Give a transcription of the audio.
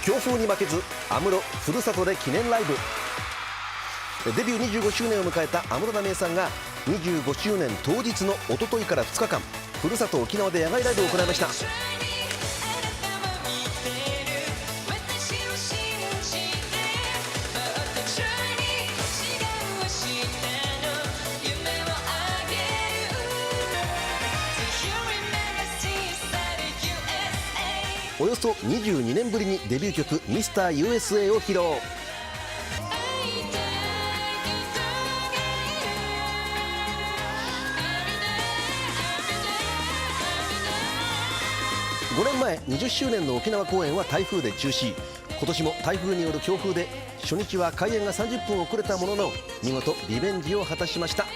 強風に負けず安室ふるさとで記念ライブ。デビュー25周年を迎えた安室奈美恵さんが25周年当日の一昨日から2日間ふるさと沖縄で野外ライブを行いました。およそ22年ぶりにデビュー曲「ミスター USA」を披露。5年前20周年の沖縄公演は台風で中止。今年も台風による強風で初日は開演が30分遅れたものの見事リベンジを果たしました。